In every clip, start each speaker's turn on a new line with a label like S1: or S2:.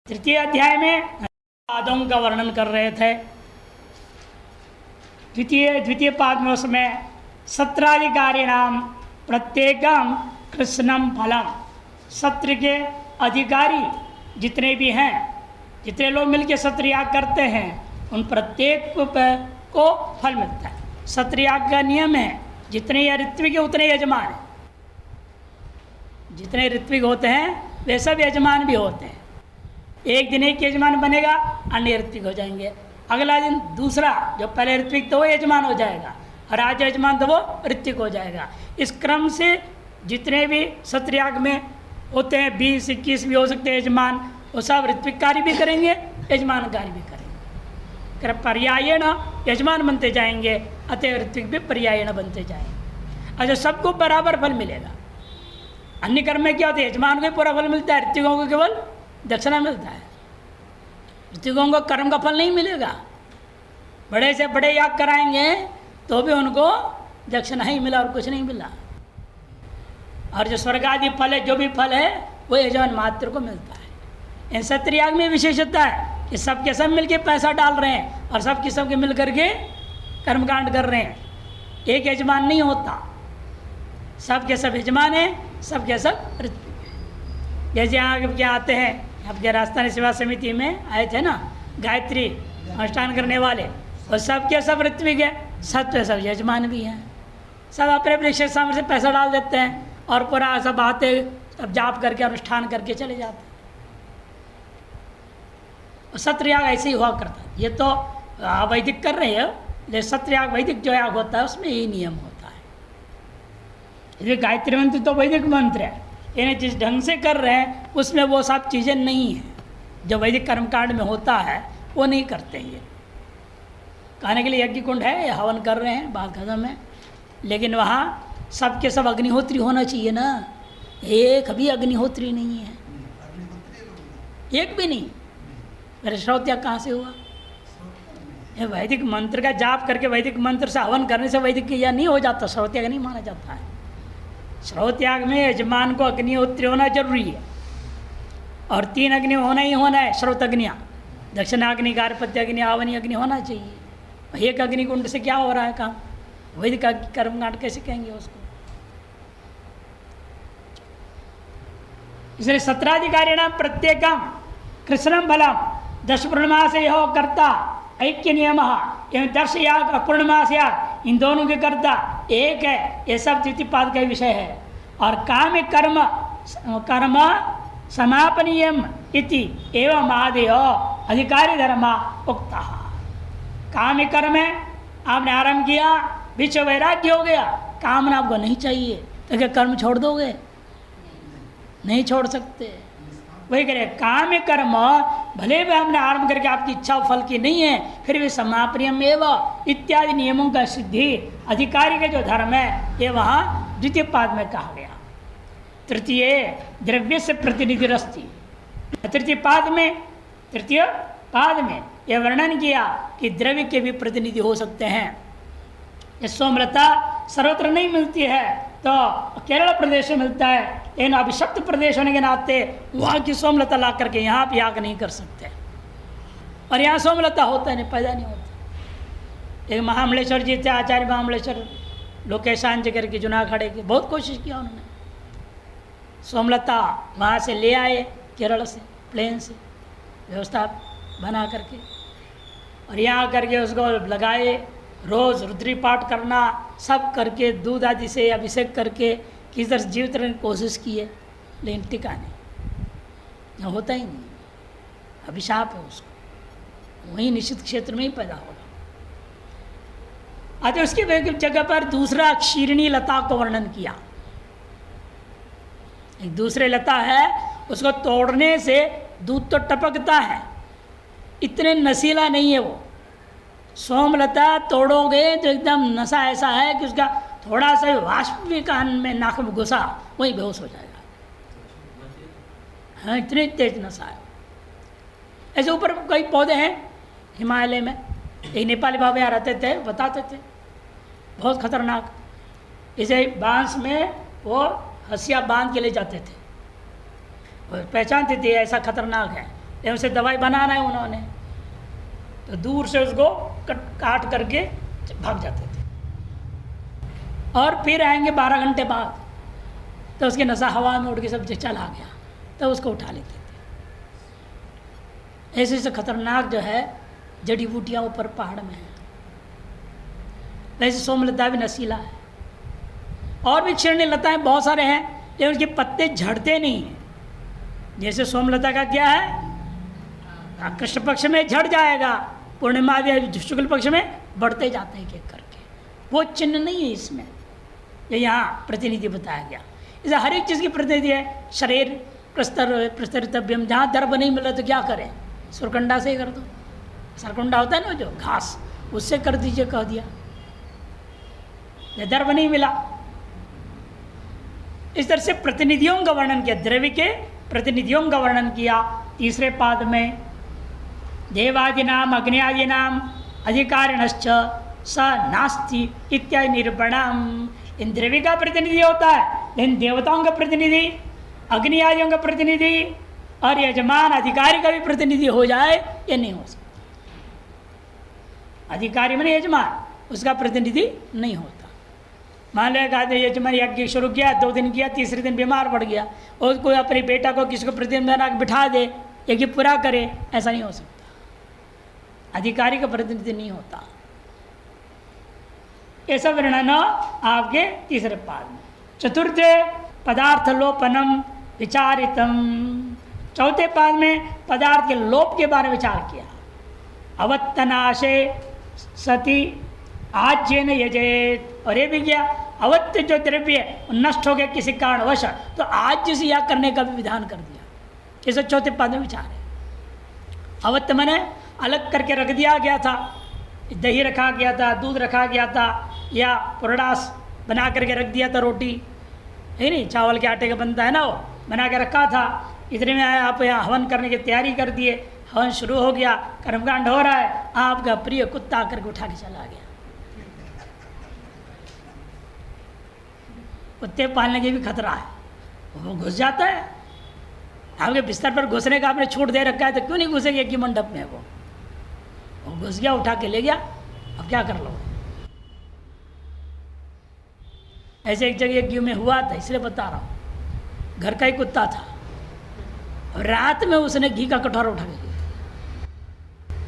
S1: तृतीय अध्याय में पादों का वर्णन कर रहे थे। द्वितीय पाद में उसमें सत्राधिकारी नाम प्रत्येकम कृष्णम फलम, सत्र के अधिकारी जितने भी हैं, जितने लोग मिलकर सत्र याग करते हैं, उन प्रत्येक को फल मिलता है। सत्र याग का नियम है जितने ऋत्विक उतने यजमान हैं। जितने ऋत्विक होते हैं वे सब यजमान भी होते हैं। एक दिन एक यजमान बनेगा, अन्य ऋत्विक हो जाएंगे। अगला दिन दूसरा, जो पहले ऋत्विक तो वो यजमान हो जाएगा, और आज यजमान तो वो ऋत्विक हो जाएगा। इस क्रम से जितने भी सत्रयाग में होते हैं 20-21 भी हो सकते हैं यजमान, वो सब ऋत्विक कार्य भी करेंगे, यजमान कार्य भी करेंगे। पर्यायेण यजमान बनते जाएंगे, अतः ऋत्विक भी पर्यायेण बनते जाएंगे। अच्छा, सबको बराबर फल मिलेगा। अन्य कर्म में क्या होता है, यजमान को पूरा फल मिलता है, ऋत्विकों को केवल दक्षिणा मिलता है। ऋत्विकों को कर्म का फल नहीं मिलेगा। बड़े से बड़े याग कराएंगे तो भी उनको दक्षिणा ही मिला और कुछ नहीं मिला। और जो स्वर्ग आदि फल है, जो भी फल है, वो यजमान मात्र को मिलता है। इन सत्र याग में विशेषता है कि सबके सब मिलके पैसा डाल रहे हैं और सबके सबके मिल करके कर्मकांड कर रहे हैं। एक यजमान नहीं होता, सबके सब यजमान है, सबके सब ऋत्विक है। जैसे यहाँ क्या आते हैं, आपके राजस्थानी सेवा समिति में आए थे ना गायत्री अनुष्ठान करने वाले, और सबके सब ऋत्विक है, सब यजमान भी हैं। सब अपने अपने शेष सामने से पैसा डाल देते हैं और पूरा सब आते, सब जाप करके अनुष्ठान करके चले जाते हैं। सत्रयाग ऐसे ही हुआ करता है। ये तो वैदिक कर रहे हैं, लेकिन सत्रयाग वैदिक जो याग होता है उसमें यही नियम होता है। ये गायत्री मंत्र तो वैदिक मंत्र है, यानी जिस ढंग से कर रहे हैं उसमें वो सब चीज़ें नहीं हैं जो वैदिक कर्मकांड में होता है, वो नहीं करते हैं। ये कहने के लिए यज्ञ कुंड है, हवन कर रहे हैं, बात खत्म है। लेकिन वहाँ सबके सब अग्निहोत्री होना चाहिए ना। एक भी अग्निहोत्री नहीं है, एक भी नहीं। मेरे श्रौत्याग कहाँ से हुआ? ये वैदिक मंत्र का जाप करके, वैदिक मंत्र से हवन करने से वैदिक या नहीं हो जाता, श्रौत्याग नहीं माना जाता है। श्रौत्याग में यजमान को अग्निहोत्री होना जरूरी है, और 3 अग्नि होना ही होना है। श्रोत अग्नियाँ, दक्षिणाग्नि, गार्हपत्याग्नि, आवनी अग्नि होना चाहिए। एक अग्निकुंड से क्या हो रहा है काम? वैदिक कर्मकांड कैसे कहेंगे उसको? इसलिए सत्राधिकारिणां प्रत्येकं कृष्णं फलम 10 पूर्णमास यह कर्ता ऐक्य नियम एवं 10 याग अपूर्णमास याग, इन दोनों के कर्ता एक है। ये सब द्वितीय पाद का विषय है। और काम कर्म समापनीयम इति एवं आदेय अधिकारी धर्म उक्ता। काम कर्म है, आपने आरंभ किया, बीच वैराग्य हो गया, कामना आपको नहीं चाहिए, तो क्या कर्म छोड़ दोगे? नहीं छोड़ सकते। वही करें, काम कर्म भले भी हमने आरंभ करके आपकी इच्छा फल की नहीं है, फिर भी समापनीयम एवं इत्यादि नियमों का सिद्धि अधिकारी का जो धर्म है, ये वहाँ द्वितीय पाद में कहा गया। तृतीय द्रव्य से प्रतिनिधि रस्ती। तृतीय पाद में यह वर्णन किया कि द्रव्य के भी प्रतिनिधि हो सकते हैं। ये सोमलता सर्वत्र नहीं मिलती है, तो केरल प्रदेश में मिलता है, लेकिन अभिशप्त प्रदेश होने के नाते वहाँ की सोमलता ला करके यहाँ पे याग नहीं कर सकते। और यहाँ सोमलता होता है नहीं, पैदा नहीं होता। एक महामलेश्वर जी थे, आचार्य महामलेश्वर लोकेशान जी करके जुनागढ़ की बहुत कोशिश किया उन्होंने। सोमलता वहाँ से ले आए, केरल से, प्लेन से व्यवस्था बना करके, और यहाँ करके उसको लगाए। रोज़ रुद्री पाठ करना सब करके, दूध आदि से अभिषेक करके किस तरह जीवित रहने की कोशिश की है, लेकिन टिका नहीं, होता ही नहीं। अभिशाप है उसको, वहीं निश्चित क्षेत्र में ही पैदा होगा। अतः उसकी जगह पर दूसरा क्षीरणी लता को वर्णन किया। एक दूसरे लता है, उसको तोड़ने से दूध तो टपकता है, इतने नशीला नहीं है वो। सोमलता तोड़ोगे तो एकदम नशा ऐसा है कि उसका थोड़ा सा वाष्प भी कान में, नाक में घुसा, वही बेहोश हो जाएगा। हाँ, इतनी तेज नशा है। ऐसे ऊपर कई पौधे हैं हिमालय में, एक नेपाली बाबा यहाँ रहते थे, बताते थे बहुत खतरनाक। जैसे बांस में वो हंसिया बांध के ले जाते थे, पहचानते थे ऐसा खतरनाक है। या उसे दवाई बनाना है उन्होंने, तो दूर से उसको काट करके भाग जाते थे। और फिर आएंगे 12 घंटे बाद, तो उसकी नशा हवा में उड़ के सब चला गया, तो उसको उठा लेते थे। ऐसे से खतरनाक जो है जड़ी बूटियाँ ऊपर पहाड़ में है। वैसे सोमलता भी नशीला है, और भी क्षीण लताएँ बहुत सारे हैं, लेकिन उसके पत्ते झड़ते नहीं हैं। जैसे सोमलता का क्या है, कृष्ण पक्ष में झड़ जाएगा, पूर्णिमा या शुक्ल पक्ष में बढ़ते जाते हैं एक करके, वो चिन्ह नहीं है इसमें। ये यहाँ प्रतिनिधि बताया गया। इसे हर एक चीज़ की प्रतिनिधि है। शरीर प्रस्तरितव्यम, जहाँ दर्भ नहीं मिला तो क्या करें, सुरकंडा से ही कर दो। सरकुंडा होता है ना जो घास, उससे कर दीजिए, कह दिया। दर्भ नहीं मिला, इस तरह से प्रतिनिधियों का वर्णन किया, द्रव्य के प्रतिनिधियों का वर्णन किया। तीसरे पाद में देवादि नाम अग्नि आदि नाम अधिकारिणश्च स नास्ति इत्यादि निरूपणम। इन द्रव्य का प्रतिनिधि होता है, लेकिन देवताओं का प्रतिनिधि, अग्नि आदियों का प्रतिनिधि और यजमान अधिकारी का भी प्रतिनिधि हो जाए, ये नहीं हो सकता। अधिकारी माने यजमान, उसका प्रतिनिधि नहीं होता। मान लो एक आदमी यजमान यज्ञ शुरू किया, 2 दिन किया, तीसरे दिन बीमार पड़ गया, और कोई अपने बेटा को किसी को प्रतिनिधि बना के बिठा दे, यज्ञ पूरा करे, ऐसा नहीं हो सकता। अधिकारी का प्रतिनिधि नहीं होता। ऐसा वर्णन आपके तीसरे पाद में। चतुर्थे पदार्थ लोपनम विचारितम, चौथे पाद में पदार्थ के लोप के बारे में विचार किया। अवत्तनाशे सती आज्यन यजेत, और ये भी किया अवत्य जो द्रव्य नष्ट हो गया किसी कारणवश, तो आज्य से या करने का भी विधान कर दिया। इसे चौथे पाद में विचार है। अवत्य मैंने अलग करके रख दिया गया था, दही रखा गया था, दूध रखा गया था, या पुरडास बना करके रख दिया था, रोटी है नहीं, चावल के आटे का बनता है ना, वो बना के रखा था। इतने में आया आप यहाँ हवन करने की तैयारी कर दिए, हवन शुरू हो गया, कर्मकांड हो रहा है, आपका प्रिय कुत्ता करके उठा के चला गया। कुत्ते पालने के भी खतरा है, वो घुस जाता है आपके बिस्तर पर। घुसने का आपने छूट दे रखा है, तो क्यों नहीं घुसेगा कि मंडप में? वो घुस गया, उठा के ले गया, अब क्या कर लो। ऐसे एक जगह घी में हुआ था, इसलिए बता रहा हूँ। घर का ही कुत्ता था, और रात में उसने घी का कटोरा उठा के दिया,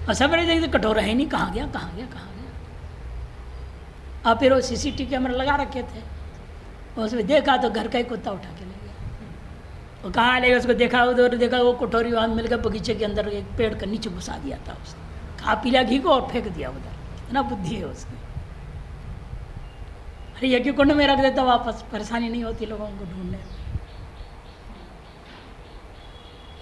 S1: और सब देखते कटोरा है नहीं, कहाँ गया कहाँ गया कहाँ गया। अब फिर वो CCTV कैमरा लगा रखे थे, उसमें देखा तो घर का ही कुत्ता उठा के ले गया। वो कहाँ ले गया, उसको देखा, उधर देखा, वो कटोरी वहाँ मिल गया, बगीचे के अंदर एक पेड़ के नीचे घुसा दिया था उसने। खा पी लिया घी को और फेंक दिया उधर। इतना बुद्धि है उसकी। अरे यज्ञ कुंड में रख देता वापस, परेशानी नहीं होती लोगों को ढूंढने।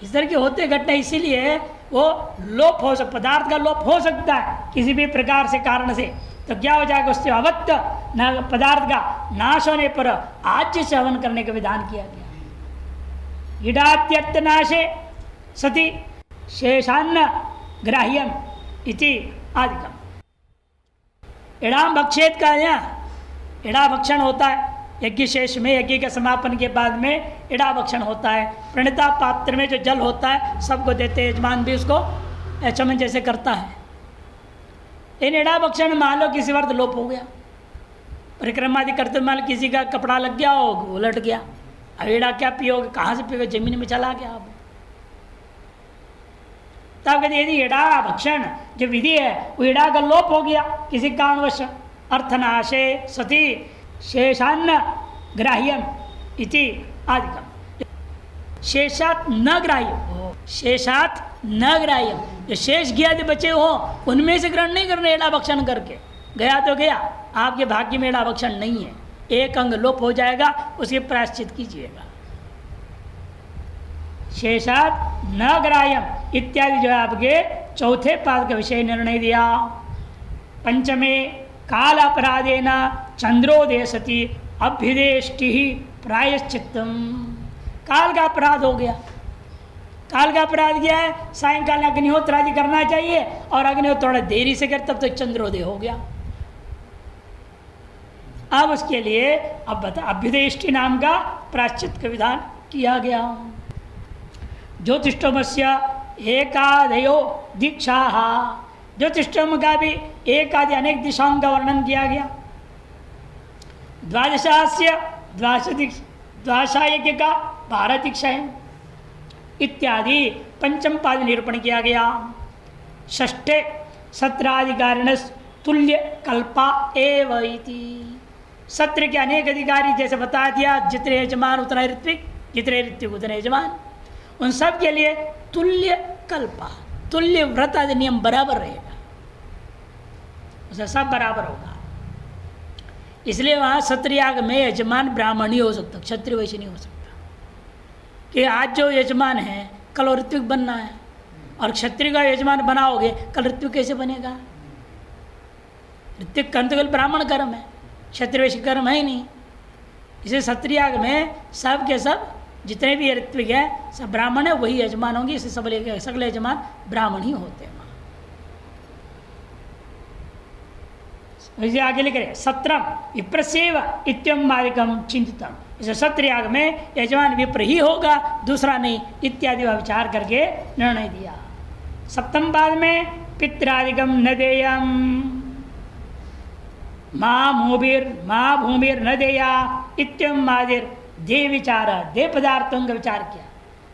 S1: इस तरह के होते घटना, इसीलिए वो लोप हो सकता, पदार्थ का लोप हो सकता है किसी भी प्रकार से कारण से। तो क्या हो जाएगा, उससे अवत्त पदार्थ का नाश होने पर आज्य से हवन करने का विधान किया गया। ईडात्यर्थ नाशे सती शेषान्न ग्राह्यम इति आदिकम। इडाम भक्षेत का यहाँ इड़ा भक्षण होता है यज्ञ शेष में, यज्ञ के समापन के बाद में इड़ा भक्षण होता है। प्रणिता पात्र में जो जल होता है सबको देते हैं, यजमान भी उसको चमन जैसे करता है। इन इड़ा भक्षण मान लो किसी वर्ष लोप हो गया, परिक्रमा आदि करते मान लो किसी का कपड़ा लग गया हो, उलट गया, अब इड़ा क्या पियोगे, कहाँ से पियोगे, जमीन में चला गया। अब तब कहते यदि इड़ा भक्षण जो विधि है वो इड़ा का लोप हो गया किसी कारणवश, अर्थनाशे सती शेषान्न ग्राह्यम इति आदिकम। शेषात न ग्राह्यम, शेषात न ग्राह्यम, जो शेष गया जो बचे हो उनमें से ग्रहण नहीं करना एड़ा भक्षण करके। गया तो गया, आपके भाग्य में एड़ा भक्षण नहीं है, एक अंग लोप हो जाएगा, उसके प्रायश्चित कीजिएगा। शेषात न ग्राह्यम इत्यादि जो है आपके चौथे पाद का विषय निर्णय दिया। पंचमे काल अपराधेन चंद्रोदय सती अभ्युदेष्टि प्रायश्चित्तम। काल का अपराध हो गया। काल का अपराध क्या है, सायंकाल अग्निहोत्र आदि करना चाहिए, और अग्निहोत्र थोड़ा देरी से कर तब तक चंद्रोदय हो गया। अब उसके लिए अब बता अभ्युदेष्टि नाम का प्रायश्चित का विधान किया गया। ज्योतिष्टोमस्य एकादयो दीक्षा, ज्योतिषों का भी एक आदि अनेक दिशाओं का वर्णन किया गया। द्वादशास्य द्वादशायज्ञ का 12 दीक्षाएं इत्यादि पंचम पाद निरूपण किया गया। षष्ठे सत्राधिकारिण तुल्य कल्पा एव इति, सत्र के अनेक अधिकारी जैसे बता दिया, जितने यजमान उतना ऋत्विक, जितने ऋत्विक उतने यजमान, उन सब के लिए तुल्य कल्पा, तुल्य व्रत आदि नियम बराबर रहेगा, उसे सब बराबर होगा। इसलिए वहाँ सत्रयाग में यजमान ब्राह्मण ही हो सकता, क्षत्रिय वैश्य नहीं हो सकता। कि आज जो यजमान है कल ऋत्विक बनना है, और क्षत्रिय का यजमान बनाओगे कल ऋत्विक कैसे बनेगा? ऋत्विक कर्म तो केवल ब्राह्मण कर्म है, क्षत्रिय वैश्य कर्म है ही नहीं। इसे सत्रयाग में सब के सब जितने भी ऋत्विक हैं सब ब्राह्मण है, वही यजमान होंगे। इसे सगले यजमान ब्राह्मण ही होते हैं। आगे लिख रहे सत्रम विप्रसेव इत्यम मालिकम चिंतितम, इसे सत्रयाग में यजमान विप्र ही होगा, दूसरा नहीं, इत्यादि का विचार करके निर्णय दिया। सप्तम पाद में पित्रादिकम न देयम, माँ भूमिर न देया इत्यम आदिर दे विचार, दे पदार्थों का विचार किया।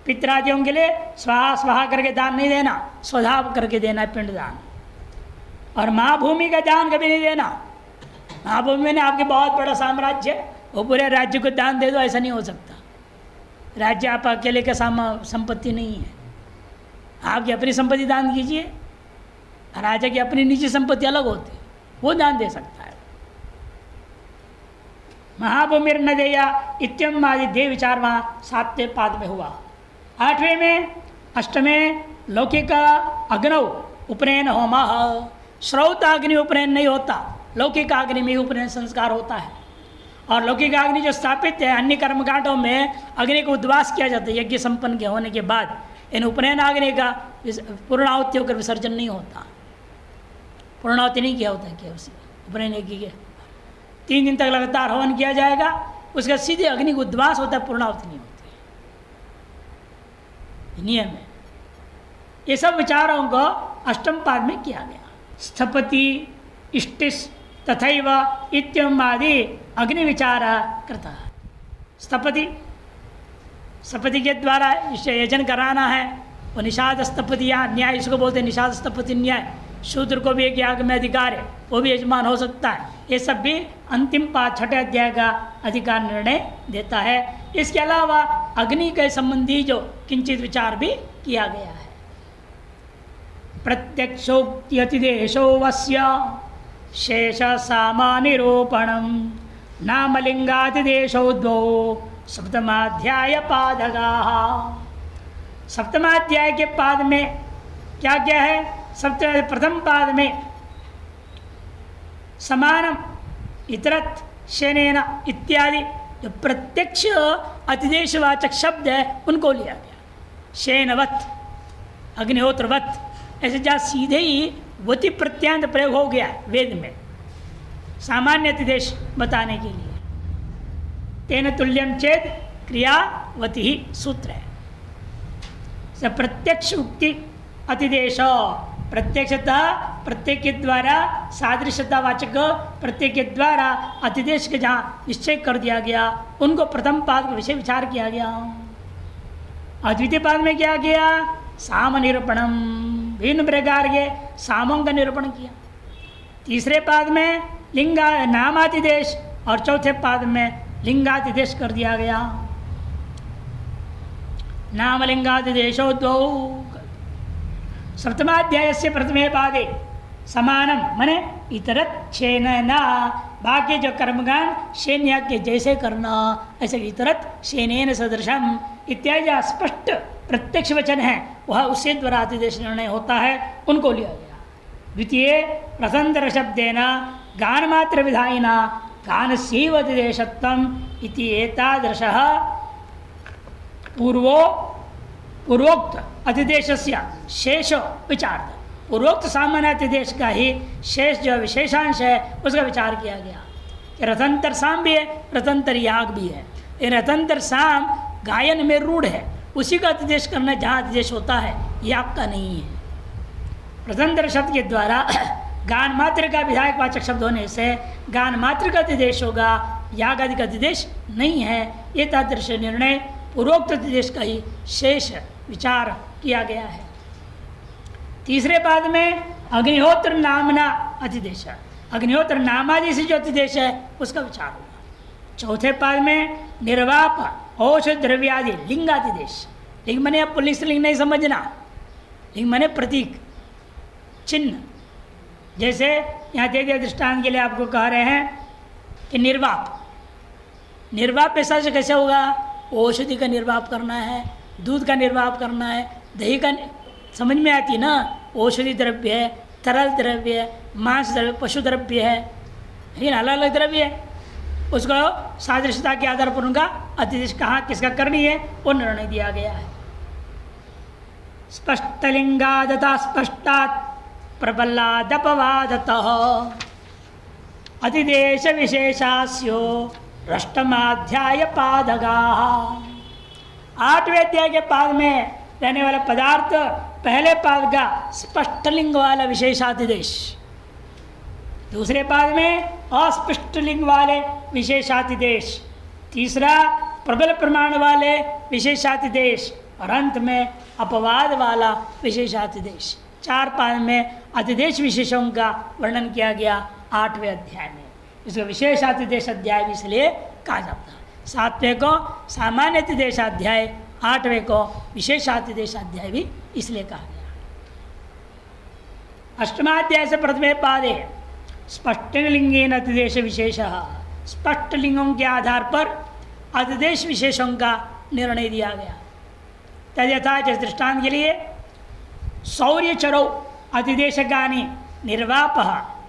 S1: पित्रादियों के लिए स्वाहा स्वाहा करके दान नहीं देना, स्वधाव करके देना पिंडदान। और माँ भूमि का दान कभी नहीं देना। माँ भूमि ने आपके बहुत बड़ा साम्राज्य है, वो पूरे राज्य को दान दे दो, ऐसा नहीं हो सकता। राज्य आप अकेले का संपत्ति नहीं है, आपकी अपनी संपत्ति दान कीजिए। राजा की अपनी निजी संपत्ति अलग होती है, वो दान दे सकता है। महाभूमिर न देया इत्यम आदि दे विचार वहाँ 7वें पाद में हुआ। 8वें में 8वें लौकिक अग्नौ उपनयन होमा, श्रौत अग्नि उपनयन नहीं होता, लौकिक अग्नि में उपनयन संस्कार होता है। और लौकिक अग्नि जो स्थापित है अन्य कर्मकांडों में अग्नि को उद्वास किया जाता है यज्ञ संपन्न के होने के बाद। इन उपनयन अग्नि का पूर्णाहुति होकर विसर्जन नहीं होता, पूर्णाहुति नहीं किया होता क्या उसी उपनयन यज्ञ के 3 दिन तक लगातार हवन किया जाएगा, उसका सीधे अग्नि को उद्वास होता है, पूर्णाहुति नहीं होती, नियम है। ये सब विचारों को 8वें पाद में किया गया। स्थपति इष्टिस तथैव इत्यम आदि अग्नि विचार करता। स्थपति के द्वारा यजन कराना है, वो निषाद स्थपति या न्याय, इसको बोलते हैं निषाद स्थपति न्याय। शूद्र को भी एक याग में अधिकार है, वो भी यजमान हो सकता है। ये सब भी अंतिम पाद 6ठे अध्याय का अधिकार निर्णय देता है। इसके अलावा अग्नि के संबंधी जो किंचित विचार भी किया गया है। प्रत्यक्षोक्त्यतिदेशो वस्य शेष सामानिरूपणम नामलिंगातिदेशो द्वौ सप्तमाध्याय पादगा। सप्तमाध्याय के पाद में क्या क्या है? प्रथम पाद में समानम इतरत शेनेन इत्यादि जो प्रत्यक्ष अतिदेशवाचक शब्द है उनको लिया गया। शेनवत, अग्निहोत्रवत, ऐसे जहाँ सीधे ही वति प्रत्यांत प्रयोग हो गया वेद में सामान्य अतिदेश बताने के लिए। तेन तुल्यम चेत क्रियावती ही सूत्र है। प्रत्यक्ष उक्ति अतिदेश, प्रत्यक्षता प्रत्येक के द्वारा सादृश्यता वाचक प्रत्येक के द्वारा अतिदेश के जहाँ निश्चय कर दिया गया उनको प्रथम पाद का विषय विचार किया गया। और द्वितीय पाद में क्या किया? साम निरूपणम, भिन्न प्रकार के सामों का निरूपण किया। तीसरे पाद में लिंगा नामातिदेश और चौथे पाद में लिंगातिदेश कर दिया गया। नाम लिंगातिदेशो दो। सप्तमाध्याय से प्रथमे पादे समानम मने इतरत शेन ना, बाकी जो कर्मगान शेन्या के जैसे करना, ऐसे इतरत शेनेन सदृशम इत्यादि स्पष्ट प्रत्यक्ष वचन है वह उससे द्वारा अतिदेश निर्णय होता है, उनको लिया गया। द्वितीय प्रथंतर शब्देन गान मात्र विधायिना गान सीव अतिदेशत्वम इति एतादृशः पूर्वोक्त अतिदेशस्य शेष विचार। पूर्वोक्त सामान्य अतिदेश का ही शेष जो विशेषांश है उसका विचार किया गया कि रथंतर साम भी है, रथंतर याग भी है। ये रथंतर साम गायन में रूढ़ है, उसी का अतिदेश करना जहाँ अतिदेश होता है ये आपका नहीं है। प्रथम शब्द के द्वारा गान मात्र का विधायक वाचक शब्द होने से गान मात्र का अतिदेश होगा, याग आदि का अतिदेश नहीं है। ये तादृश निर्णय पूर्वोक्त अतिदेश का ही शेष विचार किया गया है। तीसरे पाद में अग्निहोत्र नामना अतिदेश, अग्निहोत्र नामादि से जो अतिदेश है उसका विचार होगा। चौथे पाद में निर्वाप औषध द्रव्यादि लिंगातिदेश। लिंग मने अब पुलिस लिंग नहीं समझना, लिंग मने प्रतीक चिन्ह। जैसे यहाँ दे दिया दृष्टांत के लिए आपको कह रहे हैं कि निर्वाप, निर्वाप ऐसा से कैसे होगा? औषधि का निर्वाप करना है, दूध का निर्वाप करना है, दही का समझ में आती ना। औषधि द्रव्य है, तरल द्रव्य है, मांस द्रव्य, पशु द्रव्य है, लेकिन अलग अलग द्रव्य है। उसको सादृश्यता के आधार पर उनका अतिदेश कहाँ किसका करनी है वो निर्णय दिया गया है। स्पष्टलिंगादता स्पष्टात् प्रबलादपवादतः अतिदेश विशेषास्यो अष्टमाध्याय पादगाः। 8वें अध्याय के पाद में रहने वाला पदार्थ पहले पाद का स्पष्टलिंग वाला विशेषातिदेश, दूसरे पाद में अस्पष्टलिंग वाले विशेषातिदेश, तीसरा प्रबल प्रमाण वाले विशेषातिदेश और अंत में अपवाद वाला विशेषातिदेश। 4 पाद में अतिदेश विशेषों का वर्णन किया गया 8वें अध्याय में। इसको विशेषातिदेश अध्याय भी इसलिए कहा जाता है। 7वें को सामान्य अतिदेशाध्याय, 8वें को विशेषातिदेशाध्याय भी इसलिए कहा गया। अष्टमाध्याय से प्रथमे पादे स्पष्टलिंगेन अतिदेश विशेष, स्पष्ट लिंगों के आधार पर अतिदेश विशेषों का निर्णय दिया गया। तद्यथा जिस दृष्टांत के लिए शौर्य चरो अतिदेशकानि निर्वाप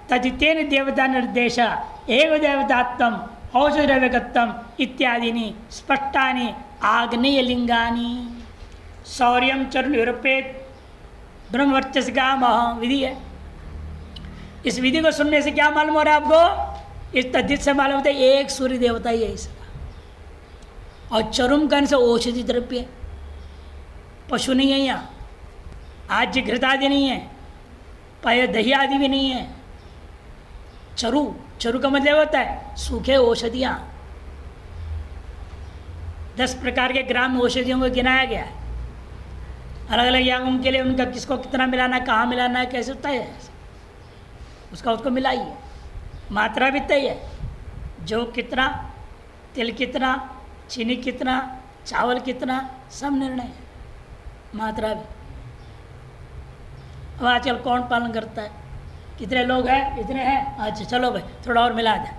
S1: तदितेन देवता निर्देश एव देवतात्म औषधव्यगत्तम इत्यादि स्पष्टानि आग्नेय लिंगानि। शौर्यम चर निरूपेत ब्रह्मवर्चस का विधि है। इस विधि को सुनने से क्या मालूम हो रहा है आपको? इस तद्धित से मालूम होता है एक सूर्य देवता ही है इसका। और चरुम कन से औषधि द्रव्य, पशु नहीं है यहाँ, आज घृत आदि नहीं है, पाय दही आदि भी नहीं है। चरु, चरु का मतलब होता है सूखे औषधियाँ। 10 प्रकार के ग्राम औषधियों को गिनाया गया है। अलग अलग यागों के लिए उनका किसको कितना मिलाना है, कहाँ मिलाना है, कैसे होता है उसको मिलाइए। मात्रा भी तय है, जो कितना, तिल कितना, चीनी कितना, चावल कितना, सब निर्णय है। मात्रा भी। अब आजकल कौन पालन करता है? कितने लोग हैं? इतने हैं, अच्छा चलो भाई थोड़ा और मिला दे,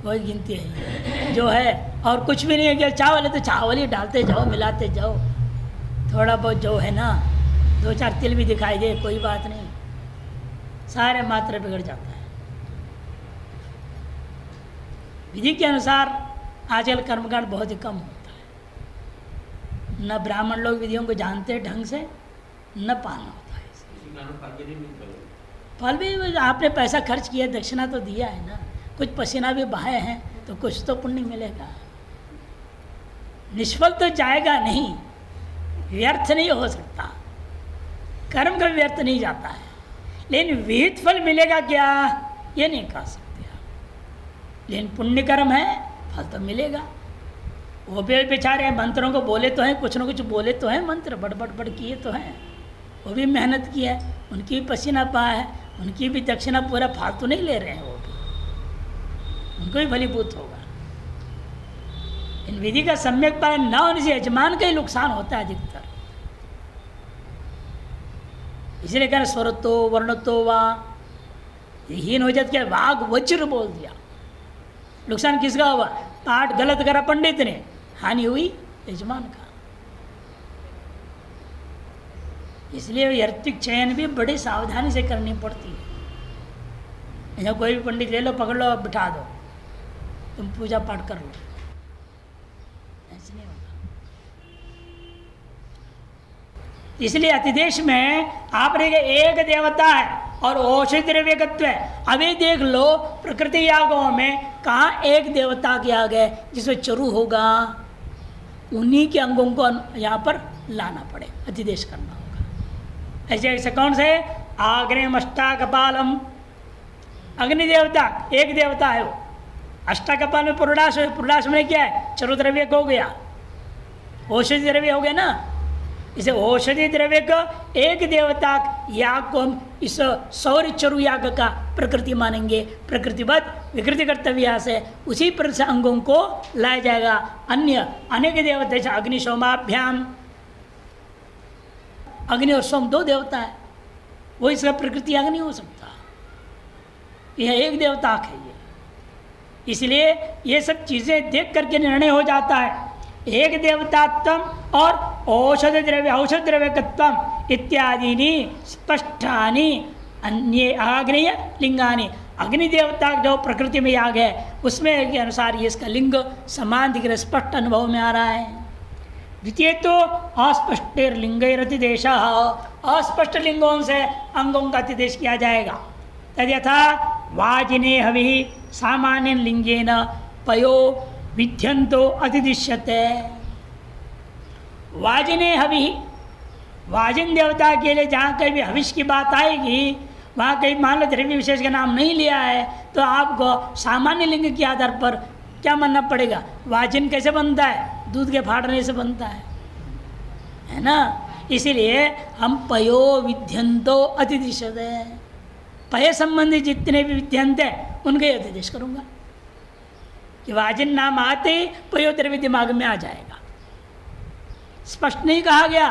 S1: वही गिनती है जो है। और कुछ भी नहीं है कि चावल है तो चावल ही डालते जाओ, मिलाते जाओ। थोड़ा बहुत जो है ना 2-4 तिल भी दिखाई दे, कोई बात नहीं, सारे मात्रा बिगड़ जाता है। विधि के अनुसार आजकल कर्मकांड बहुत ही कम होता है। न ब्राह्मण लोग विधियों को जानते ढंग से, न पालन होता है। फल भी आपने पैसा खर्च किया, दक्षिणा तो दिया है ना, कुछ पसीना भी बहाए हैं तो कुछ तो पुण्य मिलेगा। निष्फल तो जाएगा नहीं, व्यर्थ नहीं हो सकता, कर्म का व्यर्थ नहीं जाता है, लेकिन विहित फल मिलेगा क्या ये नहीं कह सकते आप। लेकिन पुण्य कर्म है, फल तो मिलेगा। वो भी बेचारे मंत्रों को बोले तो हैं, कुछ न कुछ बोले तो हैं, मंत्र बड़ बड़ बड़ किए तो हैं, वो भी मेहनत की है, उनकी भी पसीना पाया है, उनकी भी दक्षिणा पूरा फालतू नहीं ले रहे हैं, वो भी उनको भी फलीभूत होगा। इन विधि का सम्यक पालन न होने से यजमान का ही नुकसान होता है अधिकतर। इसलिए कहना स्वरतो वर्णतो वा हीन हो जाता, क्या वाग वज्र बोल दिया, नुकसान किसका हुआ? पाठ गलत करा पंडित ने, हानि हुई यजमान का। इसलिए ऋत्विक चयन भी बड़ी सावधानी से करनी पड़ती है। जब कोई भी पंडित ले लो, पकड़ लो, बिठा दो, तुम पूजा पाठ कर लो, ऐसे नहीं होता। इसलिए अतिदेश में आपने एक देवता है और औषधि द्रव्यगत्व है। अभी देख लो प्रकृति यागों में कहाँ एक देवता के आगे जिसमें चरु होगा, उन्हीं के अंगों को यहाँ पर लाना पड़े, अतिदेश करना होगा। ऐसे ऐसे कौन से? आग्नेयम अष्टाकपालम, अग्नि देवता एक देवता है वो। अष्टाकपाल में पुरुडाश है, पुरुडाश में क्या है? चरुद्रव्य हो गया, औषधि द्रव्य हो गया ना। इसे औषधि द्रव्य का एक देवता याग को हम इस सौर चरु याग का प्रकृति मानेंगे। प्रकृतिवत विकृति कर्तव्य से उसी पर से अंगों को लाया जाएगा। अन्य अनेक देवता जैसे अग्नि सोमाभ्याम, अग्नि और सोम दो देवता है, वो इसका प्रकृति याग नहीं हो सकता, यह एक देवता है ये। इसलिए ये सब चीज़ें देख करके निर्णय हो जाता है। एक देवतात्म और औषध द्रव्यकत्व इत्यादि स्पष्टानि अन्य आग्नेय लिंगानि। अग्नि देवता जो प्रकृति में याग है उसमें के अनुसार ये इसका लिंग समान दिख रहा, स्पष्ट अनुभव में आ रहा है। द्वितीय तो अस्पष्टेर लिंगैरतिदेश, अस्पष्ट लिंगों से अंगों का अतिदेश किया जाएगा। तद्यथा वाजिने हवि सामान्य लिंगेन पयो विध्यंतो अतिदिश्यते। वाजिने हवि, वाजिन देवता के लिए जहाँ कहीं भी हविष की बात आएगी वहाँ कहीं मान लो द्रव्य विशेष का नाम नहीं लिया है तो आपको सामान्य लिंग के आधार पर क्या मानना पड़ेगा? वाजिन कैसे बनता है? दूध के फाड़ने से बनता है ना। इसीलिए हम पयो विध्यंतो अतिदिश्यते, पय संबंधी जितने भी विध्यंत हैं उनके अतिदेश करूँगा कि वाजिन नाम आते ही पयो द्रव्य दिमाग में आ जाएगा। स्पष्ट नहीं कहा गया,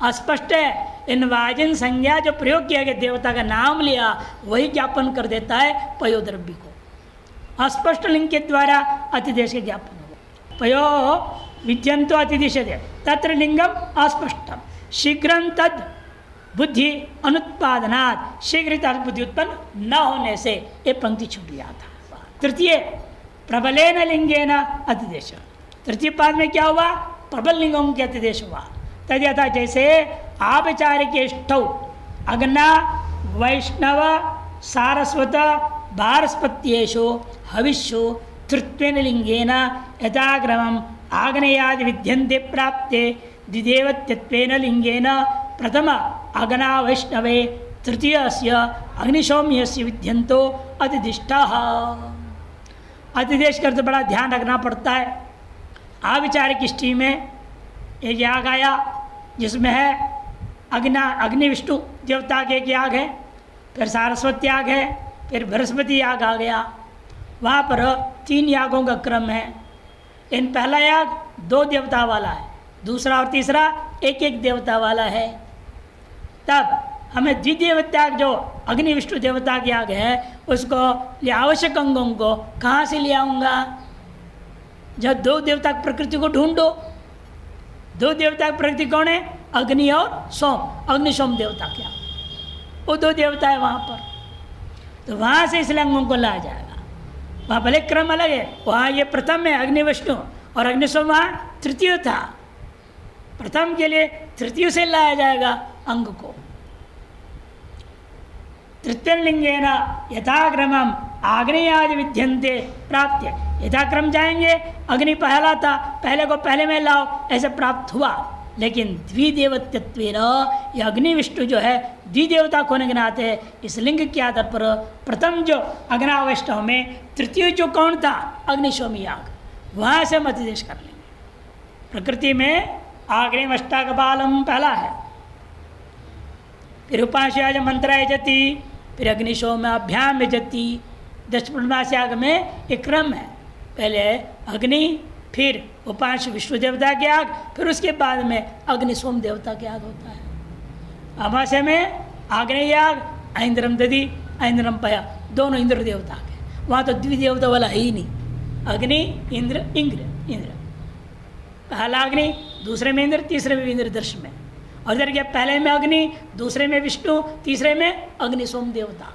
S1: अस्पष्ट है। इन वाजिन संज्ञा जो प्रयोग किया गया, देवता का नाम लिया, वही ज्ञापन कर देता है पयो द्रव्य को। अस्पष्ट लिंग के द्वारा अतिदेश के ज्ञापन होगा। पयो विद्यंतो अतिदिश्यते तत्र लिंगम अस्पष्टम शीघ्रं तद बुद्धि अनुत्पादनात्, शीघ्रता बुद्धि उत्पन्न न होने से ये पंक्ति छूट गया था। तृतीय प्रबलेन लिंगेन अतिदेश, तृतीय पाद में क्या हुआ? प्रबल लिंगों के अतिदेश हुआ। तद्यथा जैसे आभिचारिकेष्टौ अग्ना वैष्णव सारस्वत बारस्पत्येषु हविषु तृत्वेन लिंगेन यथाक्रमम् आग्नेयादि विद्यन्ते प्राप्ते द्विदेवत्यत्वेन लिंगेन प्रथम अग्ना वैष्णवे तृतीयस्य अग्निशौम्यस्य विद्यन्तो अतिदिष्टाः। अतिदेश कर तो बड़ा ध्यान रखना पड़ता है। आविचारिक स्टी में एक याग आया जिसमें है अग्नि विष्णु देवता के एक याग है, फिर सारस्वत याग है, फिर बृहस्पति याग आ गया। वहाँ पर 3 यागों का क्रम है। इन पहला याग 2 देवता वाला है, दूसरा और तीसरा एक एक देवता वाला है। तब हमें द्विदेवता जो अग्नि विष्णु देवता के याग है उसको आवश्यक अंगों को कहाँ से ले आऊँगा? जब 2 देवता की प्रकृति को ढूंढो। 2 देवता की प्रकृति कौन है? अग्नि और सोम, अग्नि सोम देवता क्या, वो 2 देवता है वहाँ पर। तो वहाँ से इसलिए अंगों को लाया जाएगा। वहाँ भले क्रम अलग है, वहाँ ये प्रथम है अग्नि विष्णु और अग्नि सोम वहाँ तृतीय था। प्रथम के लिए तृतीय से लाया जाएगा अंग को। तृतीय लिंगेन यथाक्रमम आग्नेयादि विद्यन्ते प्राप्त, यथाक्रम जाएंगे। अग्नि पहला था, पहले को पहले में लाओ, ऐसे प्राप्त हुआ। लेकिन द्विदेवत्यत्वेन यह अग्नि विष्णु जो है द्विदेवता होने के नाते इस लिंग के आधार पर प्रथम जो अग्नावैष्णव में तृतीय जो कौन था? अग्निशोमी याग, वहाँ से हम अतिदेश कर लेंगे। प्रकृति में आग्नेय अष्टाकपालम पहला है, फिर उपास्याज मंत्र यजति, फिर अग्निशोमाभ्याम यजति। 10 पूर्णमास याग में एक क्रम है, पहले अग्नि, फिर उपांश विष्णु देवता के याग, फिर उसके बाद में अग्नि सोम देवता के याग होता है। अमावस्या में आग्नेय याग, ऐन्द्रम दधि, ऐन्द्रम पया, दोनों इंद्र देवता के। वहाँ तो द्विदेवता वाला है ही नहीं, अग्नि इंद्र इंद्र। पहला अग्नि, दूसरे में इंद्र, तीसरे में इंद्र दर्श में। और इधर क्या, पहले में अग्नि, दूसरे में विष्णु, तीसरे में अग्नि सोम देवता।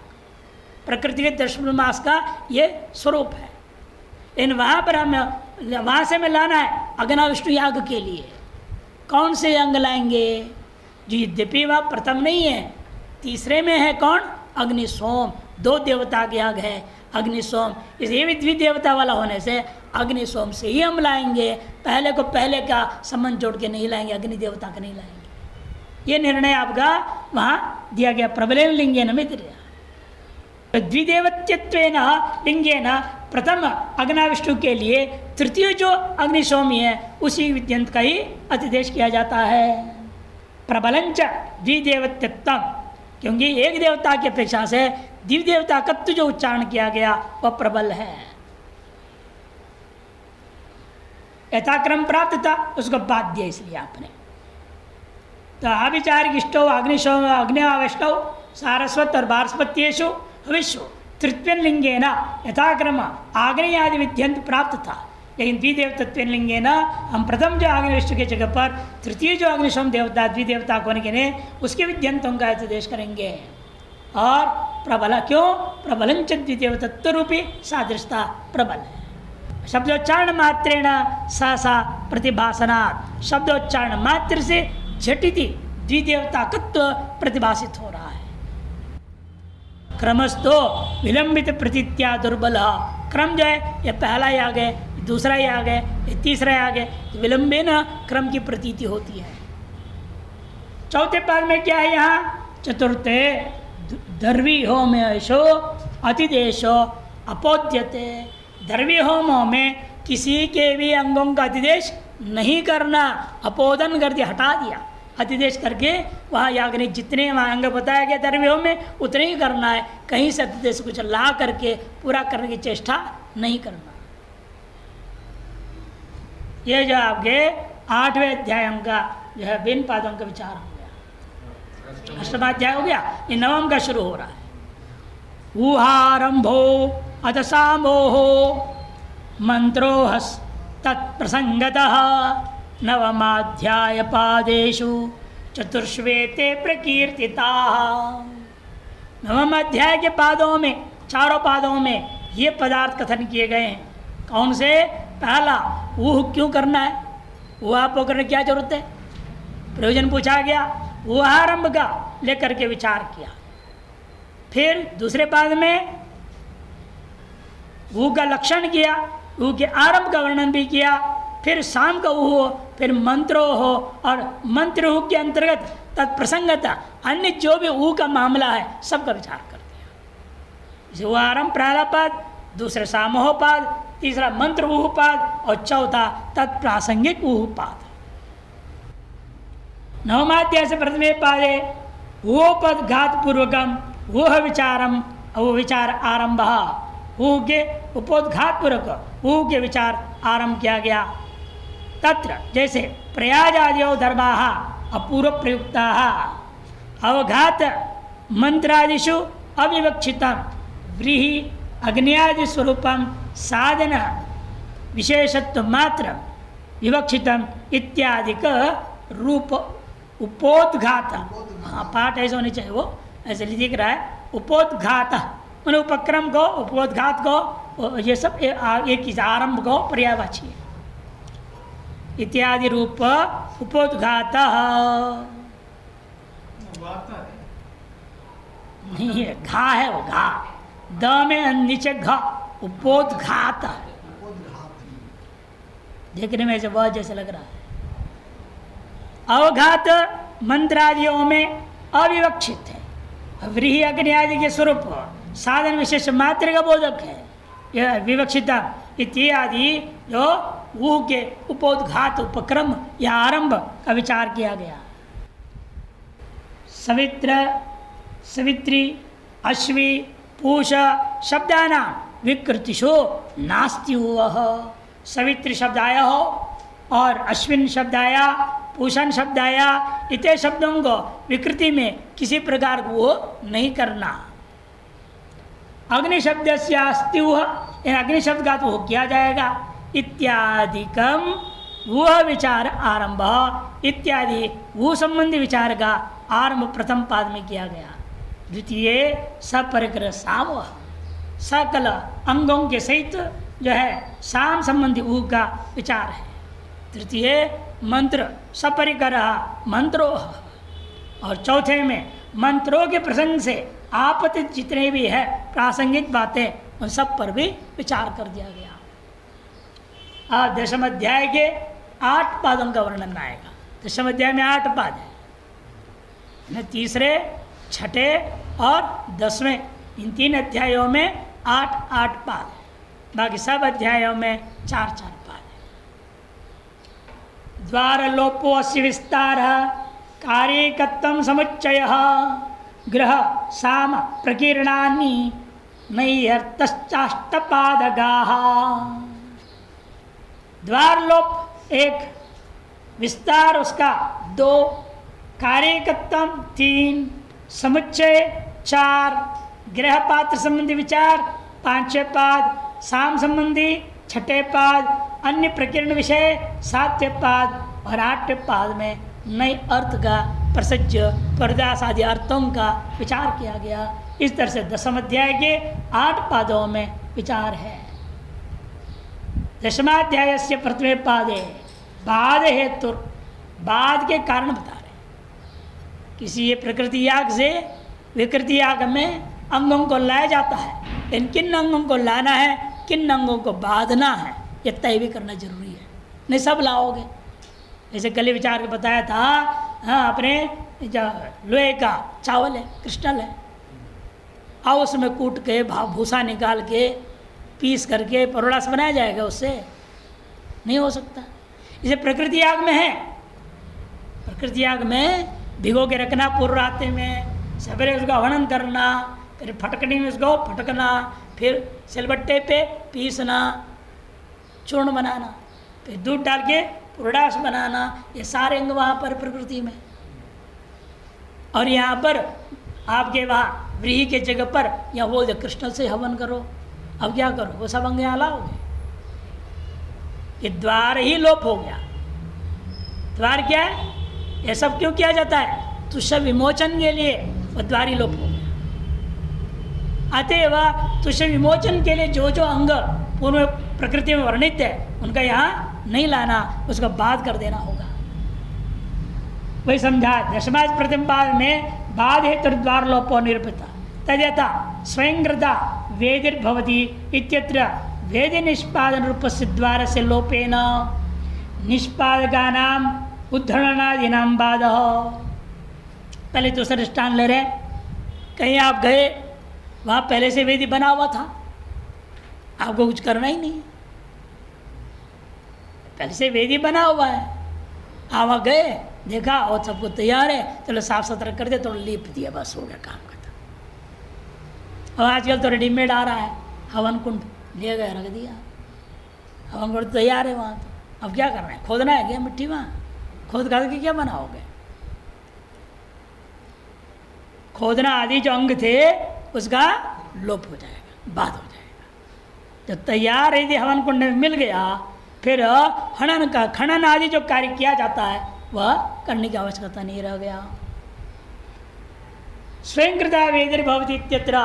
S1: प्रकृति के 10 मास का ये स्वरूप है। इन वहाँ पर हम वहाँ से हमें लाना है अग्ना विष्णु याग के लिए। कौन से अंग लाएंगे? जो यद्यपि वह प्रथम नहीं है, तीसरे में है कौन? अग्नि सोम। 2 देवता के याग है अग्नि सोम, इसलिए भी द्विदेवता वाला होने से अग्नि सोम से ही हम लाएंगे। पहले को पहले का संबंध जोड़ के नहीं लाएंगे, अग्नि देवता का नहीं लाएंगे। ये निर्णय आपका वहाँ दिया गया प्रबलेन लिंगेन में दिया। द्विदेवत्यत्वेन लिंगेन प्रथम अग्नाविष्णु के लिए तृतीय जो अग्निशोमी है उसी विद्यंत का ही अतिदेश किया जाता है। प्रबलंच द्विदेवत्यत्व, क्योंकि एक देवता की अपेक्षा से द्विदेवताकत्व जो उच्चारण किया गया वह प्रबल है। यथाक्रम प्राप्त था उसको बात दिया इसलिए आपने। तो अभिचारिक इष्टो अग्निशो अग्निवैष्णव सारस्वत और बारस्पत्येषु हविष्यो तृतीय लिंगेन यथाक्रम आग्नेयादि विद्यंत प्राप्त था, लेकिन द्विदेव तत्व लिंगेन हम प्रथम जो अग्निविष्णु के जगह पर तृतीय जो अग्निशोम देवता द्विदेवता होने के लिए उसके विद्यंतों का उपदेश करेंगे। और प्रबल क्यों? प्रबलंच द्विदेव तत्व रूपी सादृशता प्रबल है। शब्दोच्चारण मात्रेण सा प्रतिभासनात्, शब्दोच्चारण मात्र से झटिति द्विदेवताकत्व प्रतिभासित हो रहा है। क्रमस्तो विलंबित प्रतीत्या दुर्बल, क्रम जो है ये पहला ही आ गए, दूसरा ही आ गए, ये तीसरा ही आ गए, तो विलंबे न क्रम की प्रतीति होती है। चौथे पद में क्या है यहाँ? चतुर्थे दर्वी होमेशो अतिदेशो अपोद्यते, दर्वी होमों में किसी के भी अंगों का अतिदेश नहीं करना, अपोदन कर दिया, हटा दिया। अतिदेश करके वहाँ याग्नि जितने वहाँ अंग बताया गया दर्व्यों में उतने ही करना है, कहीं से अतिदेश कुछ ला करके पूरा करने की चेष्टा नहीं करना। ये जो आपके 8वें अध्याय का जो है 2 पादों का विचार हो गया, 8वां अध्याय हो गया, ये 9वां का शुरू हो रहा है। ऊहारंभो अथ सामोहो मंत्रोहस तत्प्रसंगतः नवमाध्याय पादेषु चतुर्श्वेते प्रकीर्तिताः। नवम अध्याय के पादों में, चारों पादों में ये पदार्थ कथन किए गए हैं। कौन से? पहला ऊह क्यों करना है, ऊह आपको करने की क्या जरूरत है, प्रयोजन पूछा गया, ऊहारंभ का लेकर के विचार किया। फिर दूसरे पाद में ऊह का लक्षण किया, ऊह के आरंभ का वर्णन भी किया, फिर शाम का ऊह, फिर मंत्रो हो, और मंत्र ऊह के अंतर्गत तत्प्रसंगता अन्य जो भी ऊह का मामला है सबका विचार कर दिया। ऊह आरंभ पहला पद, दूसरा सामोह पाद, तीसरा मंत्र ऊह पाद और चौथा तत्प्रासंगिक ऊह पाद। नवमाध्याय से प्रथमे पादे वो पद घात पूर्वकम वह विचारम वो विचार आरंभ, ऊह के उपोद्घात पूर्वक ऊह के विचार आरंभ किया गया। तत्र जैसे प्रयाज आदि धर्मा अपूर्व प्रयुक्ता अवघात मंत्रादिषु अविवक्षित व्रीहि अग्नियादि स्वरूपम साधन विशेषत्व मात्र विवक्षितम इत्यादिक रूप उपोद्घात, हाँ पाठ ऐसा होनी चाहिए, वो ऐसे दिख रहा है। उपोद्घात मैंने उपक्रम को, उपोद्घात को, ये सब एक आरंभ को पर्यायवाची है। इत्यादि रूप उपोद्घात नहीं है, घा है वो, घा द में नीचे घ, उपोद्घात देखने में वह जैसे लग रहा है। अवघात मंत्रादियों में अविवक्षित है, व्रीहि अग्नि आदि के स्वरूप साधन विशेष मात्र का बोधक है। यह विवक्षिता इत्यादि जो ऊह के उपोद्घात उपक्रम या आरंभ का विचार किया गया। सवित्र सवित्री अश्वी पूष शब्दाना विकृतिशो नास्ति हुआ, सवित्र शब्द आया हो और अश्विन शब्द आया, पूषण शब्द आया, इतने शब्दों को विकृति में किसी प्रकार को वो नहीं करना। अग्नि शब्द से अस्ति हुआ, अग्नि शब्द का तो किया जाएगा। इत्यादिकम वह विचार आरंभ, इत्यादि वो संबंधी विचार का आरंभ प्रथम पाद में किया गया। द्वितीय सपरिकर साम, सकल अंगों के सहित जो है साम संबंधी ऊ का विचार है। तृतीय मंत्र सपरिकर मंत्रो, और चौथे में मंत्रों के प्रसंग से आपतित जितने भी है प्रासंगिक बातें उन सब पर भी विचार कर दिया गया। दशम अध्याय के 8 पादों का वर्णन आएगा। दशम अध्याय में 8 पाद है, तीसरे, छठे और 10वें, इन 3 अध्यायों में 8-8 पाद है, बाकी सब अध्यायों में 4-4 पाद है। द्वार लोपो अस्य विस्तार कार्यकत्वं समुच्चय ग्रह साम प्रकीर्णानि नैयर्थश्चाष्टपादगाः। द्वार लोप एक, विस्तार उसका 2, कार्यकत्वम 3, समुच्चय 4, ग्रह पात्र संबंधी विचार 5वें पाद, साम संबंधी 6ठे पाद, अन्य प्रकीर्ण विषय 7वें पाद और 8वें पाद में नए अर्थ का प्रसज्ज परदास आदि अर्थों का विचार किया गया। इस तरह से 10वें अध्याय के 8 पादों में विचार है। 10वाध्याय से प्रथमे पादे बाद हेतु, बाद के कारण बता रहे। किसी ये प्रकृति याग से विकृति याग में अंगों को लाया जाता है, इन किन अंगों को लाना है, किन अंगों को बांधना है, ये तय भी करना जरूरी है। नहीं सब लाओगे, जैसे कल विचार के बताया था। हाँ, अपने जो लोहे का चावल है, क्रिस्टल है, और उसमें कूट के भूसा निकाल के पीस करके परोड़ा से बनाया जाएगा, उससे नहीं हो सकता। इसे प्रकृति याग में है। प्रकृति याग में भिगो के रखना पूर्व रात्रि में, सवेरे उसका हवनन करना, फिर फटकनी में उसको फटकना, फिर सिलबट्टे पे पीसना, चूर्ण बनाना, फिर दूध डाल के पुरडास बनाना, ये सारे अंग वहाँ पर प्रकृति में। और यहाँ पर आपके वहाँ व्रीहि के जगह पर या वो जो कृष्ण से हवन करो, अब क्या करो, वो सब अंग यहाँ लाओगे। ये द्वार ही लोप हो गया। द्वार क्या है, ये सब क्यों किया जाता है, तुष्य विमोचन के लिए वो द्वार ही लोप हो गया। अतएव तुष्य विमोचन के लिए जो जो अंग पूर्व प्रकृति में वर्णित है उनका यहाँ नहीं लाना, उसका बाध कर देना होगा। वही समझा 10वां प्रथम पाद में बाद हेतु द्वार लोपो निरूपिता तद्यथा स्वयंकृता वेदिर्भवति इत्यत्र वेद निष्पादन रूप से द्वार से लोपेन निष्पादकानाम उद्धरणादीनाम बाद। पहले दूसरा दृष्टांत ले रहे, कहीं आप गए, वहाँ पहले से वेदी बना हुआ था, आपको कुछ करना ही नहीं, पहले से वेदी बना हुआ है। आप वहाँ गए, देखा और सबको तैयार है, चलो साफ सुथरा कर दे, थोड़ा लीप दिया, बस हो गया काम खत्म। अब आजकल तो रेडीमेड आ रहा है, हवन कुंड ले गए, रख दिया, हवन कुंड तैयार है वहाँ। तो अब क्या करना है, खोदना है क्या मिट्टी, वहाँ खोद के क्या बनाओगे। खोदना आदि जो अंग थे उसका लोप हो जाएगा, बात हो जाएगा। जब तैयार यदि हवन कुंड में मिल गया, फिर हनन का खनन आदि जो कार्य किया जाता है वह करने की आवश्यकता नहीं रह गया। स्वयंकृता वेदिर्भवति इत्यत्र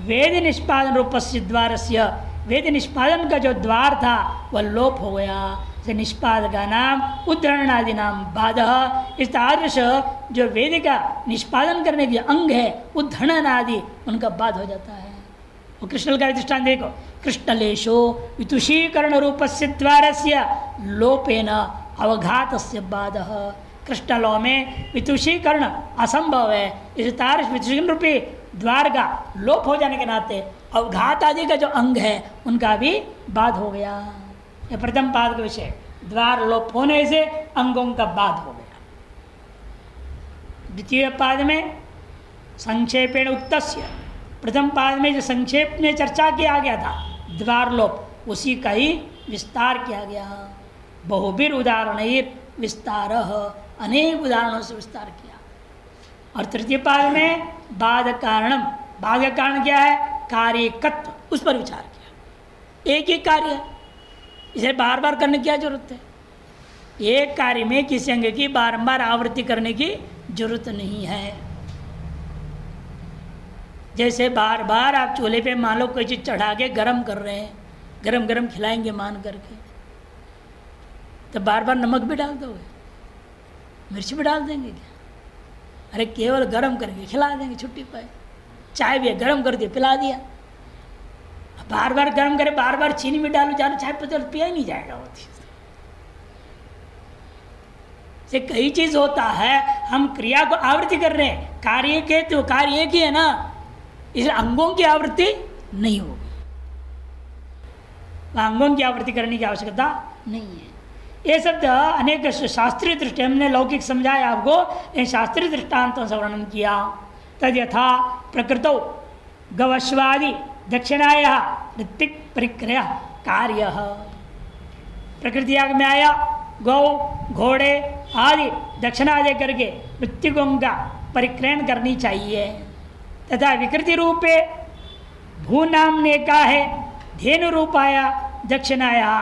S1: वेद निष्पादन रूपस्य द्वारस्य, वेद निष्पादन का जो द्वार था वह लोप हो गया। से निष्पादका नाम उद्धरणादि नाम बाधः, इस आदर्श जो वेद का निष्पादन करने के अंग है उद्धरण आदि, उनका बाध हो जाता है। वो कृष्ण का दृष्टांत देखो, कृष्णलेशो वितुषीकरण रूपस्य द्वारस्य लोपेन अवघातस्य बाधः। कृष्णलों में वितुषीकरण असंभव है, इस तारस वितुषीकरण रूपी द्वार का लोप हो जाने के नाते अवघात आदि का जो अंग है उनका भी बाध हो गया। यह प्रथम पाद का विषय, द्वार लोप होने से अंगों का बाध हो गया। द्वितीय पाद में संक्षेपेण उक्तस्य, प्रथम पाद में जो संक्षेप में चर्चा किया गया था द्वार लोप, उसी का ही विस्तार किया गया। बहुबीर उदाहरण विस्तार, अनेक उदाहरणों से विस्तार किया। और तृतीय पाद में बाध कारणम, बाध का कारण क्या है, कार्यकत्व, उस पर विचार किया। एक ही कार्य है, इसे बार बार करने की क्या जरूरत है। एक कार्य में किसी अंग की बारंबार आवृत्ति करने की जरूरत नहीं है। जैसे बार बार आप चूल्हे पे मान लो कोई चीज़ चढ़ा के गर्म कर रहे हैं, गरम गरम खिलाएंगे मान करके, तो बार बार नमक भी डाल दोगे, मिर्च भी डाल देंगे क्या? अरे केवल गरम करके खिला देंगे छुट्टी पर। चाय भी गरम कर दिया, पिला दिया। बार बार गर्म करे, बार बार चीनी में डालो, जानो चाय पत्ती पिया ही नहीं जाएगा वो चीज़। से कई चीज होता है, हम क्रिया को आवृत्ति कर रहे हैं, कार्य के तो कार्य एक ही है ना, इस अंगों की आवृत्ति नहीं होगी, अंगों की आवृत्ति करने की आवश्यकता नहीं है। ये शब्द अनेक शास्त्रीय दृष्टि, हमने लौकिक समझाया आपको, इन शास्त्रीय दृष्टांतों से वर्णन किया। तद यथा प्रकृतौ गवश्वादि दक्षिणाया ऋत्विक परिक्रिया कार्य, प्रकृति याग में आया गौ घोड़े आदि दक्षिणा दे करके ऋत्विकों का परिक्रयण करनी चाहिए। तथा विकृति रूपे भूनाम ने का है धेनु रूपाया दक्षिणाया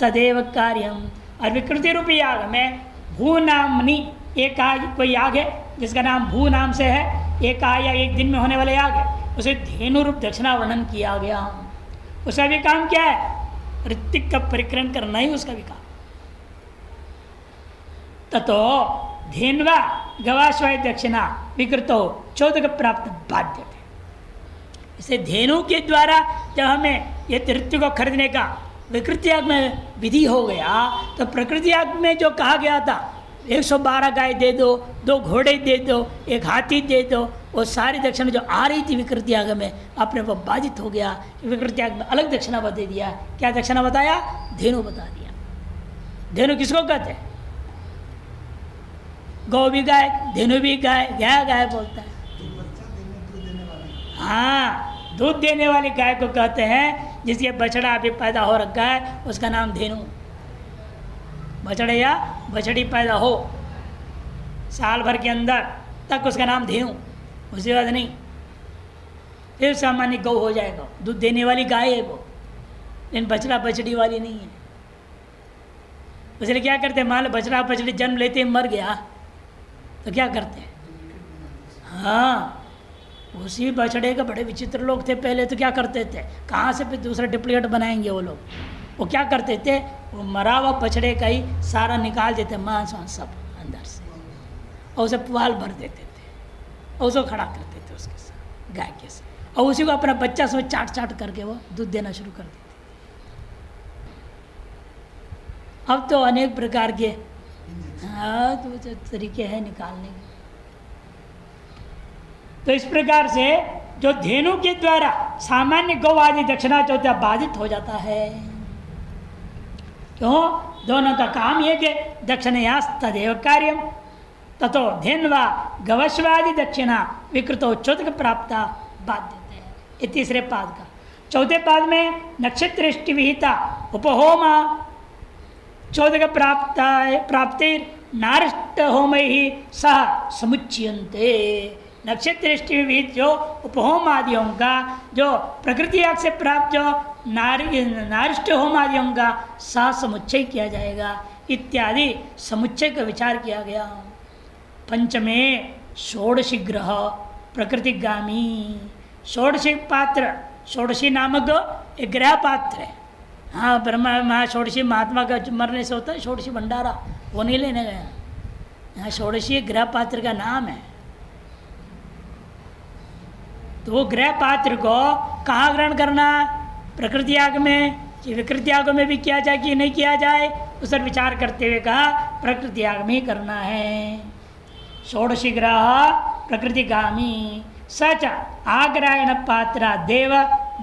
S1: तदेव कार्यम, और विकृति रूपी याग में भू नामनी एक कोई याग है जिसका नाम भू नाम से है, एक या एक दिन में होने वाला याग है, उसे धेनु रूप दक्षिणा वर्णन किया गया। उसका भी काम क्या है? ऋत्विक का परिक्रयण करना ही उसका भी काम। ततो धेन्वा गवाश्वाय दक्षिणा विकृतो चौदक प्राप्त बाध्य थे। इसे धेनु के द्वारा जब हमें ये ऋत्विक को खरीदने का विकृति याग में विधि हो गया, तो प्रकृति याग में जो कहा गया था 112 गाय दे दो, 2 घोड़े दे दो, 1 हाथी दे दो, वो सारी दक्षिणा जो आ रही थी विकृति याग में अपने वो बाधित हो गया। विकृति याग में अलग दक्षिणा बता दिया। क्या दक्षिणा बताया? धेनु बता दिया। धेनु किसको कहते हैं? गौ भी गाय, धेनु भी गाय, गाय गाय बोलता है। हाँ, दूध देने वाली गाय को कहते हैं, जिसके बछड़ा अभी पैदा हो रखा है उसका नाम धेनु। बछड़े या बछड़ी पैदा हो साल भर के अंदर तक उसका नाम धेनु, उसके बाद नहीं, फिर सामान्य गौ हो जाएगा, दूध देने वाली गाय है वो, लेकिन बछड़ा बछड़ी वाली नहीं है। इसलिए क्या करते हैं, मान लो बछड़ा बछड़ी जन्म लेते मर गया तो क्या करते हैं? हाँ, उसी बछड़े का बड़े विचित्र लोग थे पहले, तो क्या करते थे, कहाँ से फिर दूसरा डुप्लीकेट बनाएंगे वो लोग। वो क्या करते थे, वो मरा हुआ बछड़े का ही सारा निकाल देते, मांस वांस सब अंदर से, और उसे पुआल भर देते थे और उसको खड़ा करते थे उसके साथ गाय के साथ, और उसी को अपना बच्चा सब चाट चाट करके वो दूध देना शुरू कर देते। अब तो अनेक प्रकार के हाँ तो तरीके हैं निकालने के। तो इस प्रकार से जो धेनु के द्वारा सामान्य गौ आदि दक्षिणा चौथा बाधित हो जाता है। क्यों? दोनों का काम एक है, दक्षिणयास तदेव कार्यम। ततो धेन्वा गवश्वादि दक्षिणा विकृतो चौथक प्राप्ता बाध्यते हैं। ये तीसरे पाद का। चौथे पाद में नक्षत्र विहिता उपहोमा चौथक प्राप्तिर नारिष्ट होम ही सह समुच्यन्ते। नक्षत्र विहित जो उपहोम आदियों का, जो प्रकृति याग से प्राप्त जो नारिष्ट होम आदियों का सह समुच्चय किया जाएगा इत्यादि समुच्चय का विचार किया गया। पंचमे षोडशी ग्रह प्रकृतिगामी। षोडशी पात्र, षोडशी नामक एक ग्रह पात्र है। हाँ, ब्रह्मा षोडशी महात्मा का मरने से होता है षोडशी भंडारा, वो नहीं लेने गया। यहाँ षोडशी ग्रह पात्र का नाम है। तो वो ग्रह पात्र को कहाँ ग्रहण करना? प्रकृति याग में कि विकृति याग में भी किया जाए कि नहीं किया जाए, उस पर विचार करते हुए कहा प्रकृति याग में ही करना है। षोडशी ग्रह प्रकृतिगामी सच आग्रायण पात्रा देव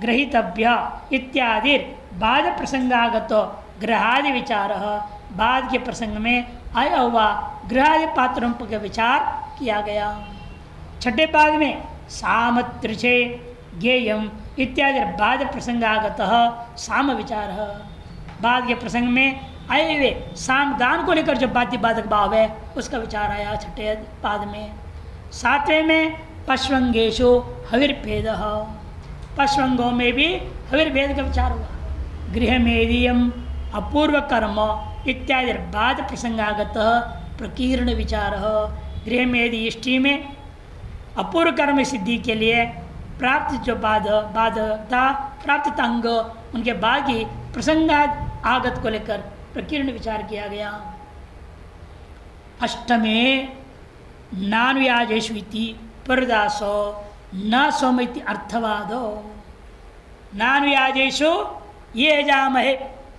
S1: ग्रहीतव्य इत्यादि बाद प्रसंगागत ग्रहादि विचार। बाद के प्रसंग में आया हुआ ग्रहादि पात्रों का विचार किया गया। छठे पाद में सामत्रिचे ज्ञेयम इत्यादि बाद प्रसंगागत साम विचार। बाद के प्रसंग में आए हुए सामदान को लेकर जो बाध्य बाधक भाव है उसका विचार आया छठे पाद में। सातवें में पश्वंगेशु हविर्भेद। पश्वंगों में भी हविर्भेद का विचार हुआ। गृहमेदीयम अपूर्व कर्म इत्यादि बाद प्रसंगागत प्रकीर्ण विचार। गृहमेदी इष्टि में अपूर्व कर्म सिद्धि के लिए प्राप्त जो बाधता प्राप्त अंग उनके बाद की प्रसंगात आगत को लेकर प्रकीर्ण विचार किया गया। अष्टमे नानुयाजेष्विति परदासो न सोमिति अर्थवादो। नानुयाजेशु ये जामहे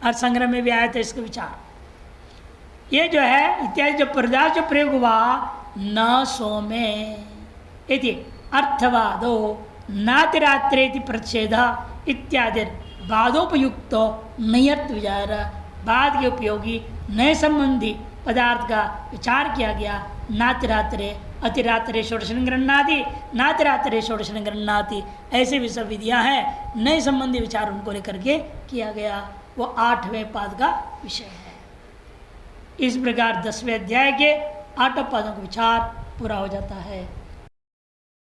S1: और संग्रह में भी आया था इसका विचार। ये जो है इत्यादि जो प्रदास जो प्रयोग हुआ न सोमे इति अर्थवादो नातिरात्रेति प्रतिषेध इत्यादि बाधोपयुक्त नयर्थ विचार बाद के उपयोगी नए संबंधी पदार्थ का विचार किया गया। नातिरात्रे अतिरात्रे षोडशन गणनादि नातिरात्रे षोडशन गणनादि ऐसे भी सब विधियाँ हैं। नए संबंधी विचार उनको लेकर के किया गया, वो 8वें पाद का विषय है। इस प्रकार 10वें अध्याय के 8 पादों का विचार पूरा हो जाता है।